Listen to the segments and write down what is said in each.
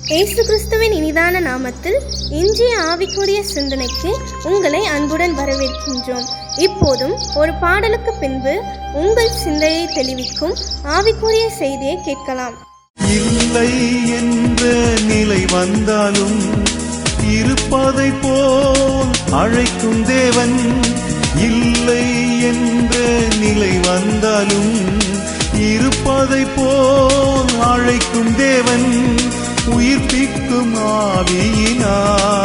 இயேசு கிறிஸ்துவின் இனிதான நாமத்தில் இன்றைய ஆவிக்குரிய சிந்தனைக்கு உங்களை அன்புடன் வரவேற்கின்றோம். இப்போதும் ஒரு பாடலுக்கு பின்பு உங்கள் சிந்தையை தெளிவிக்கும் ஆவிக்குரிய செய்தியை கேட்கலாம். இல்லை என்ற நிலை வந்தாலும் இருப்பதை போல் அழைக்கும் தேவன். இல்லை என்ற நிலை வந்தாலும் இருப்பதை போல் அழைக்கும் தேவன். உயிர்ப்பிக்கும் ஆவியினார்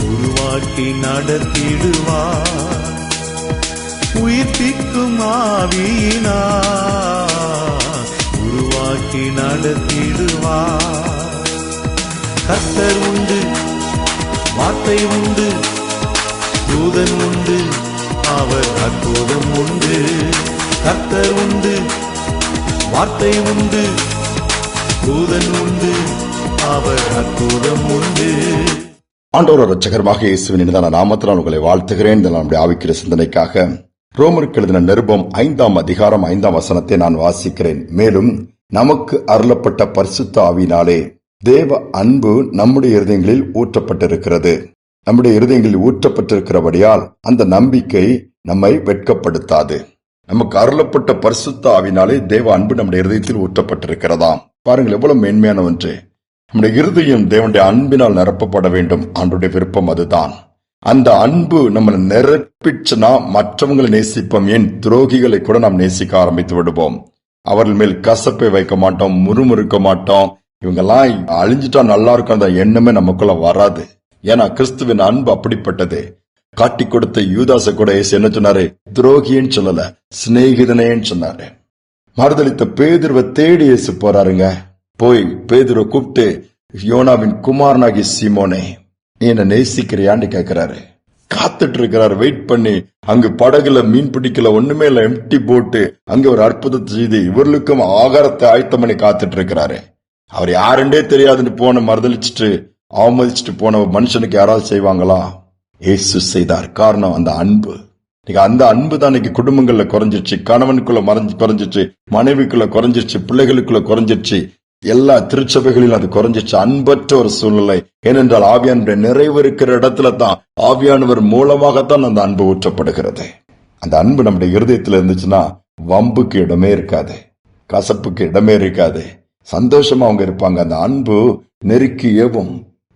உருவாக்கி நடத்திடுவார். உயிர்ப்பிக்கும் ஆவியினார் உருவாக்கி நடத்திடுவார். கர்த்தர் உண்டு, வார்த்தை உண்டு, தூதன் உண்டு, அவர் அற்புதம் உண்டு. கர்த்தர் உண்டு, வார்த்தை உண்டு, தூதன் உண்டு, அவர் அற்புதம் உண்டு. ஆண்டவர் இரட்சகருமாக இயேசுவின் இனிதான நாமத்தினால் உங்களை வாழ்த்துகிறேன். நம்முடைய ஆவிக்குரிய சிந்தனைக்காக ரோமருக்கு எழுதின நிருபம் 5ஆம் அதிகாரம் 5ஆம் வசனத்தை நான் வாசிக்கிறேன். மேலும் நமக்கு அருளப்பட்ட பரிசுத்த ஆவியினாலே தேவ அன்பு நம்முடைய இருதயங்களில் ஊற்றப்பட்டிருக்கிறது. நம்முடைய இருதயங்களில் ஊற்றப்பட்டிருக்கிறபடியால் அந்த நம்பிக்கை நம்மை வெட்கப்படுத்தாது. நமக்கு அருளப்பட்ட பரிசுத்த ஆவியினாலே தேவ அன்பு நம்முடைய இருதயத்தில் ஊற்றப்பட்டிருக்கிறதாம். பாருங்கள், எவ்வளவு மேன்மையான ஒன்று. நம்முடைய இருதயம் தேவனுடைய அன்பினால் நிரப்பப்பட வேண்டும். ஆண்டவருடைய விருப்பம் அதுதான். அந்த அன்பு நம்மளை நிரப்பிச்சுனா மற்றவங்களை நேசிப்போம். ஏன், துரோகிகளை கூட நாம் நேசிக்க ஆரம்பித்து விடுவோம். அவர்கள் மேல் கசப்பை வைக்க மாட்டோம், முறுமுறுக்க மாட்டோம். இவங்கெல்லாம் அழிஞ்சிட்டா நல்லா இருக்கும் அந்த எண்ணமே நமக்குள்ள வராது. ஏன்னா கிறிஸ்துவின் அன்பு அப்படிப்பட்டது. காட்டி கொடுத்த யூதாச கூட என்ன சொன்னாரு? துரோகின்னு சொல்லல, சிநேகிதனேன்னு சொன்னாரு. மறுதளித்த பேதுருவை தேடி இயேசு போறாருங்க. போய் பேதுருவை கூப்பிட்டு, யோனாவின் குமாரனாகி சீமோனே, நீ என்ன நேசிக்கிறியான்னு கேட்கிறாரு. காத்துட்டு இருக்கிறாரு, வெயிட் பண்ணி. அங்கு படகுல மீன் பிடிக்கல, ஒண்ணுமே இல்ல, எம்டி போட்டு அங்க ஒரு அற்புதத்தை செய்து இவர்களுக்கும் ஆகாரத்தை ஆயத்தம் பண்ணி காத்துட்டு இருக்கிறாரு. அவர் யாருண்டே தெரியாதுன்னு போன மறுதளிச்சுட்டு அவமதிச்சுட்டு போன மனுஷனுக்கு யாராவது செய்வாங்களா? இயேசு செய்தார். காரணம் அந்த அன்பு. அந்த அன்பு தான் இன்னைக்கு குடும்பங்கள்ல குறைஞ்சிருச்சு, கணவனுக்குள்ள குறைஞ்சிருச்சு, மனைவிக்குள்ள குறைஞ்சிருச்சு, பிள்ளைகளுக்குள்ள குறைஞ்சிருச்சு, எல்லா திருச்சபைகளிலும் அது குறைஞ்சிருச்சு. அன்பற்ற ஒரு சூழ்நிலை. ஏனென்றால் ஆவியானுடைய நிறைவு இருக்கிற இடத்துல தான், ஆவியானவர் மூலமாகத்தான் அந்த அன்பு ஊற்றப்படுகிறது. அந்த அன்பு நம்முடைய இருதயத்துல இருந்துச்சுன்னா வம்புக்கு இடமே இருக்காது, கசப்புக்கு இடமே இருக்காது. சந்தோஷமா அவங்க இருப்பாங்க. அந்த அன்பு நெருக்கி ஏவும்.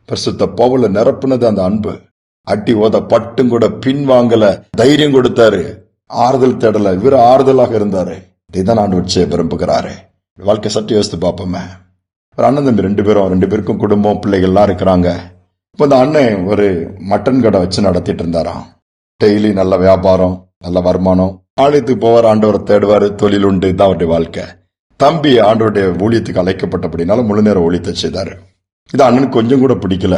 பரிசுத்த பவுல நிரப்புனது அந்த அன்பு. அட்டி ஓத பட்டும் கூட பின்வாங்கல, தைரியம் கொடுத்தாரு, ஆறுதல் தேடல, இவர் ஆறுதலாக இருந்தாரு. இதான் ஆண்டவர் செய்ய விரும்புகிறாரு. வாழ்க்கை சற்று யோசித்து பார்ப்போமே. ஒரு அண்ணன் தம்பி ரெண்டு பேருக்கும் குடும்பம், பிள்ளைகள் எல்லாம் இருக்கிறாங்க. இப்ப இந்த அண்ணன் ஒரு மட்டன் கடை வச்சு நடத்திட்டு இருந்தாராம். டெய்லி நல்ல வியாபாரம், நல்ல வருமானம். ஆலயத்துக்கு போவார், ஆண்டவரை தேடுவாரு, தொழில் உண்டு, தான் அவருடைய வாழ்க்கை. தம்பி ஆண்டவருடைய ஊழியத்துக்கு அழைக்கப்பட்டபடினால முழு நேரம் ஊழியத்தை செய்தாரு. இது அண்ணனுக்கு கொஞ்சம் கூட பிடிக்கல.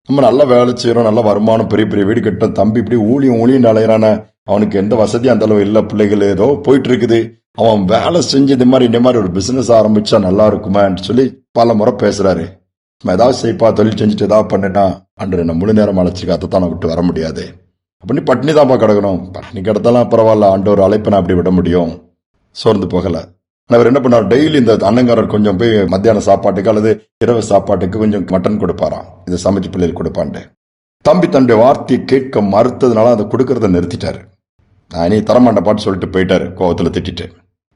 நம்ம நல்லா வேலை செய்யறோம், நல்ல வருமானம், பெரிய பெரிய வீடு கட்டும், தம்பி இப்படி ஊழியம் அலையிறான, அவனுக்கு எந்த வசதியும் அந்த அளவு இல்ல, பிள்ளைகள் ஏதோ போயிட்டு இருக்குது. அவன் வேலை செஞ்சு இந்த மாதிரி ஒரு பிசினஸ் ஆரம்பிச்சா நல்லா இருக்குமான்னு சொல்லி பல முறை பேசுறாரு. ஏதாவது செய்ப்பா, தொழில் செஞ்சுட்டு ஏதாவது பண்ணிட்டா அன்று என்ன முழு நேரம் அழைச்சிக்க, அதை தான் விட்டு வர முடியாது. அப்படி பட்னி தான்ப்பா கிடக்கணும். பட்னி கிடத்தாலாம் பரவாயில்ல, ஆண்டவர் அழைப்பை அப்படி விட முடியும். சோர்ந்து போகல. அவர் என்ன பண்ணார், டெய்லி இந்த அண்ணங்காரர் கொஞ்சம் போய் மத்தியான சாப்பாட்டுக்கு அல்லது இரவு சாப்பாட்டுக்கு கொஞ்சம் மட்டன் கொடுப்பாராம். இதை சமைச்சு பிள்ளைகள் கொடுப்பான்ட்டு. தம்பி தன்னுடைய வார்த்தையை கேட்க மறுத்ததுனால அதை கொடுக்கறத நிறுத்திட்டாரு. நான் நீ தரமாண்ட பாட்டு சொல்லிட்டு போயிட்டாரு, கோவத்துல திட்டிட்டு.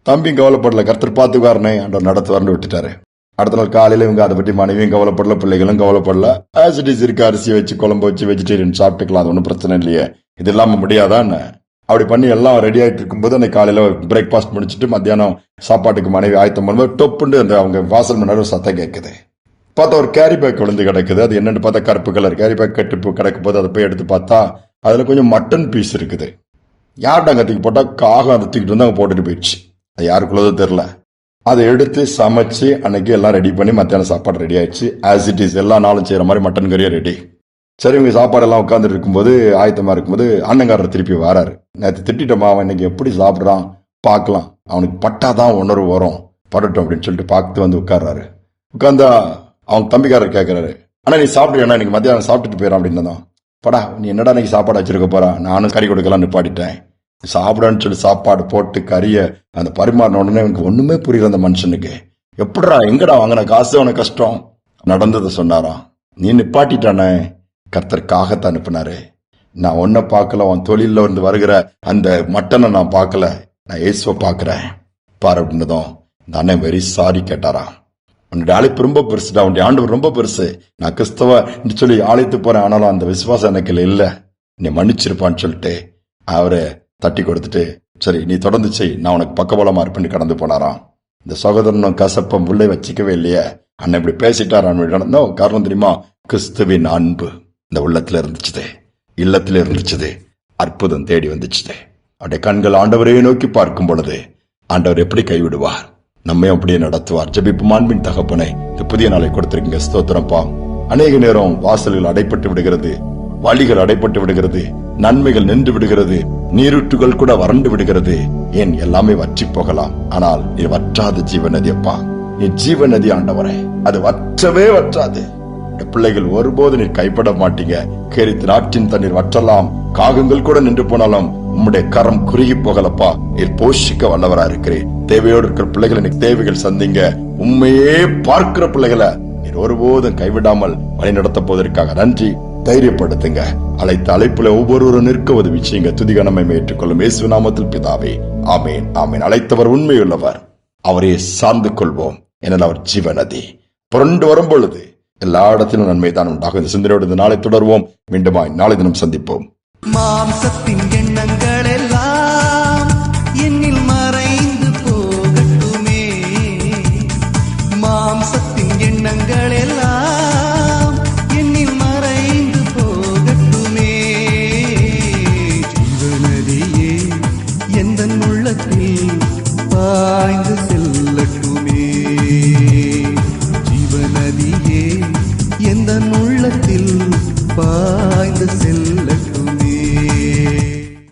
தம்பி கவலைப்படல, கர்த்தர் பார்த்துக்காரனே ஆண்டவர் நடத்துவார்னு விட்டுட்டாரு. அடுத்த நாள் காலையில இவங்க அதை பற்றி மனைவியும் கவலைப்படல, பிள்ளைகளும் கவலைப்படல. ஆஸ் இட் இஸ் இருக்கு, அரிசி வச்சு குழம்பு வச்சு வெஜிடேரியன் சாப்பிட்டுக்கலாம், அது ஒன்றும் பிரச்சனை இல்லையே, இது இல்லாம முடியாதான்னு அப்படி பண்ணி எல்லாம் ரெடி ஆயிட்டு இருக்கும்போது அன்னைக்கு காலையில பிரேக்ஃபாஸ்ட் முடிச்சுட்டு மத்தியானம் சாப்பாட்டுக்கு மனைவி ஆயத்தம் பண்ணும்போது டொப்புண்டு அந்த அவங்க வாசல் மன்னர் சத்தம் கேட்குது. பார்த்தா ஒரு கேரி பேக் விழுந்து கிடக்குது. அது என்னன்னு பார்த்தா கருப்பு கலர் கேரி பேக் கட்டு கிடக்கும் போது அதை போய் எடுத்து பார்த்தா அதுல கொஞ்சம் மட்டன் பீஸ் இருக்குது. யார்டாங்க தூக்கி போட்டா காகம் அதை தூக்கிட்டு வந்து அவங்க போட்டுட்டு போயிடுச்சு. அது யாருக்குள்ளதோ தெரியல. அதை எடுத்து சமைச்சு அன்னைக்கு எல்லாம் ரெடி பண்ணி மத்தியானம் சாப்பாடு ரெடி ஆயிடுச்சு. ஆஸ் இட் இஸ் எல்லா நாளும் செய்யற மாதிரி மட்டன் கறியா ரெடி. சரி, இவங்க சாப்பாடு எல்லாம் உட்காந்துட்டு இருக்கும்போது ஆயத்தமா இருக்கும்போது அண்ணங்காரர் திருப்பி வராரு. நேற்று திட்டமா, அவன் இன்னைக்கு எப்படி சாப்பிடுறான் பார்க்கலாம், அவனுக்கு பட்டாதான் உணர்வு வரும், படட்டும் அப்படின்னு சொல்லிட்டு பார்த்து வந்து உட்கார்றாரு. உட்கார்ந்தா அவங்க தம்பிக்காரர் கேட்கிறாரு, ஆனா நீ சாப்பிடுவேண்ணா, இன்னைக்கு மத்தியானம் சாப்பிட்டுட்டு போயிடான் அப்படின்னு. படா, நீ என்னடா இன்னைக்கு சாப்பாடு வச்சிருக்க போறா, நானும் கறி கொடுக்கலாம் நிப்பாட்டிட்டேன். சாப்பிடான்னு சொல்லி சாப்பாடு போட்டு கறிய அந்த பரிமாறின உடனே எனக்கு ஒண்ணுமே புரியல. அந்த மனுஷனுக்கு எப்படிடா, எங்கடா வாங்கின காசு, அவனுக்கு கஷ்டம். நடந்ததை சொன்னாராம். நீ நிப்பாட்டிட்டானே, கர்த்தருக்காகத்தான் அனுப்பினாரு. நான் ஒன்ன பார்க்கல, உன் தொழில இருந்து வருகிற அந்த மட்டனை நான் பார்க்கல, நான் இயேசுவை பார்க்கிறேன் பாரு அப்படின்னதும் இந்த அண்ணன் வெரி சாரி கேட்டாராம். உன்னுடைய அழைப்பு ரொம்ப பெருசுடா, உன்னுடைய ஆண்டவர் ரொம்ப பெருசு, நான் கிறிஸ்தவ சொல்லி ஆலயத்துக்கு போறேன், ஆனாலும் அந்த விசுவாசம் எனக்கு இல்ல, நீ மன்னிச்சிருப்பான்னு சொல்லிட்டு அவரை தட்டி கொடுத்துட்டு, சரி நீ தொடர்ந்து செய், நான் உனக்கு பக்கபலமா இருப்பேன்னு கடந்து போனாராம். இந்த சகோதரனும் கசப்பம் உள்ளே வச்சிக்கவே இல்லையே, அண்ணன் இப்படி பேசிட்டாரான். காரணம் தெரியுமா? கிறிஸ்துவின் அன்பு இந்த உள்ளத்துல இருந்துச்சுதே, இல்லத்துல இருந்துச்சுது, அற்புதம் தேடி வந்துச்சுதே. அவருடைய கண்கள் ஆண்டவரையே நோக்கி பார்க்கும் பொழுது ஆண்டவர் எப்படி கைவிடுவார், நம்மையும் அப்படியே நடத்துவார். ஜெபிப்பு மாண்பின் தகப்பனை, இந்த புதிய நாளை கொடுத்திருக்கீங்க, ஸ்தோத்திரப்பா. அநேக நேரம் வாசல்கள் அடைப்பட்டு விடுகிறது, வழிகள் அடைப்பட்டு விடுகிறது, நன்மைகள் நின்று விடுகிறது, நீரூற்றுகள் கூட வறண்டு விடுகிறது, ஏன் எல்லாமே வற்றி போகலாம். ஆனால் நீ வற்றாத ஜீவ நதி அப்பா, நீ ஜீவ நதி ஆண்டவரே, அது வற்றவே வற்றாது. பிள்ளைகள் ஒருபோது நீர் கைப்பட மாட்டீங்க. கேரித்து நாட்டின் தண்ணீர் வற்றலாம், காகங்கள் கூட நின்று போனாலும் உம்முடைய கரம் குறுகி போகலப்பா. நீர் போஷிக்க வல்லவரா இருக்கிறேன். தேவையோடு இருக்கிற பிள்ளைகளை நீ தேவைகள் சந்திங்க. உண்மையே பார்க்கிற பிள்ளைகளை நீர் ஒருபோதும் கைவிடாமல் வழி நடத்த போவதற்காக நன்றி. தைரியப்படுத்துங்க. அழைத்த அழைப்புல ஒவ்வொருவரும் நிற்க உதவி செய்யுங்க. துதிகனமை ஏற்றுக்கொள்ளும் இயேசு நாமத்தில் பிதாவே, ஆமேன் ஆமேன். அழைத்தவர் உண்மையுள்ளவர், அவரே சார்ந்து கொள்வோம். என அவர் ஜீவநதி புரண்டு வரும் பொழுது எல்லா இடத்திலும் நன்மைதான் உண்டாகும். இந்த சிந்தனையோடு நாளை தொடர்வோம். மீண்டுமாய் நாளை தினம் சந்திப்போம். மாம்சத்தின் எண்ணங்கள் எல்லாம் என்னில் மறைந்து போகட்டுமே, மாம்சத்தின் எண்ணங்கள் எல்லாம் என்னில் மறைந்து போகட்டுமே. ஜீவநதியே எந்தன் உள்ளத்தில் பாய்ந்து செல்லட்டுமே, ஜீவநதியே எந்தன் உள்ளத்தில் பாய்ந்து செல்ல